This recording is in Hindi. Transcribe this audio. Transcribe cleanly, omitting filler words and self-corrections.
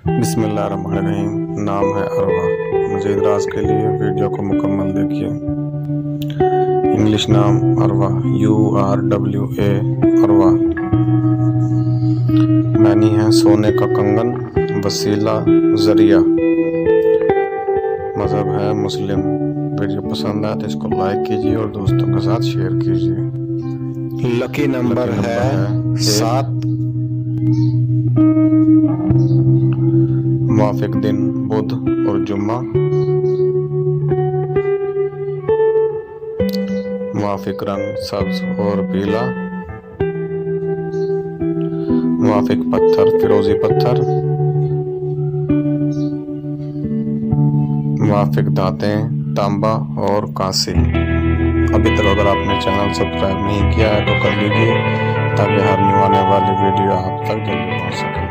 बिस्मिल्लाहिर्रहमानिर्रहीम। नाम है अरवा। मज़ीद राज के लिए वीडियो को मुकम्मल देखिए। इंग्लिश नाम अरवा, URWA, अरवा। मैनी है सोने का कंगन, वसीला ज़रिया। मज़हब है मुस्लिम। वीडियो पसंद आए तो इसको लाइक कीजिए और दोस्तों के साथ शेयर कीजिए। लकी नंबर है 7। मुवाफिक दिन बुध और जुम्मा। मुवाफिक रंग सब्ज और पीला। मुवाफिक पत्थर फिरोजी पत्थर। मुवाफिक धातें तांबा और कांसी। अभी तक अगर आपने चैनल सब्सक्राइब नहीं किया है तो कर लीजिए ताकि हर आने वाली वीडियो आप तक जल्दी पहुंच सके।